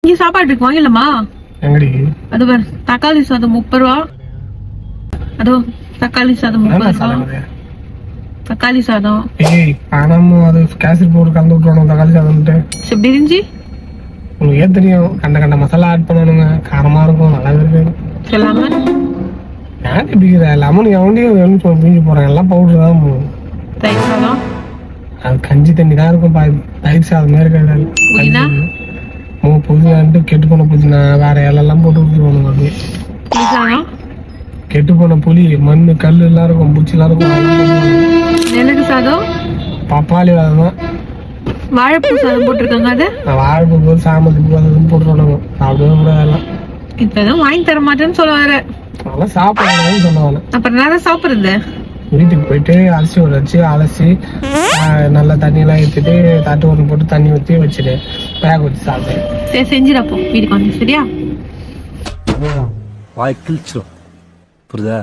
இங்க சாப்பாடு இருக்கு வாங்கலாமா? எங்கடி அது பாரு தக்காளி சாதம் 30 ரூபா. அதோ தக்காளி சாதம் 30 ரூபா. தக்காளி சாதம் ஏய் பணம் அது கேசரி போட்டு கலந்து விட்டுறணும் தக்காளி சாதம்ட்டு. எப்படி இருந்துச்சு? உங்களுக்கு ஏன் தெரியும், கண்ட கண்ட மசாலா ஆட் பண்ணணுங்க, காரமா இருக்கும், நல்லாவே இருக்காது. சொல்லாம ஏன் பிடிக்கிற லெமன் எவனையும் பிடிச்சி போறேன், எல்லாம் பவுடர் தான் போகும். தயிர் சாதம் அது கஞ்சி தண்ணி தான் இருக்கும், தயிர் சாதம் மாதிரி இருக்காது. புதினா புதினான்ட்டு கெட்டு போன புதினா வேற இலெல்லாம் போட்டு விட்டுருவானுங்க. அப்படியே புளி சாதம், கெட்டு போன புளி, மண்ணு, கல் எல்லாம் இருக்கும், பூச்சிலாம் இருக்கும். மிளகு சாதம், பப்பாளி தான், வாழைப்பூ சாதம் போட்டிருக்காங்க. அது வாழைப்பூ போது சாமந்தி பூ அதெல்லாம் போட்டுருவானுங்க. சாப்பிடவே கூடாது. இப்பதான் வாங்கி தர மாட்டேன்னு சொல்ல வர. அதெல்லாம் சாப்பிடணும்னு சொல்லுவாங்க. அப்புறம் நேரம் சாப்பிடுறது. வீட்டுக்கு போயிட்டு அரிசி ஊற வச்சு அலசி நல்லா தண்ணியெல்லாம் ஊற்றிட்டு தட்டு ஒன்று போட்டு தண்ணி ஊற்றி வச்சுட்டு வேக வச்சு சாப்பிட்டேன். சரி செஞ்சிடப்போ வீட்டுக்கு வந்து. சரியா? வாய் கிழிச்சிரும். புரியுதா?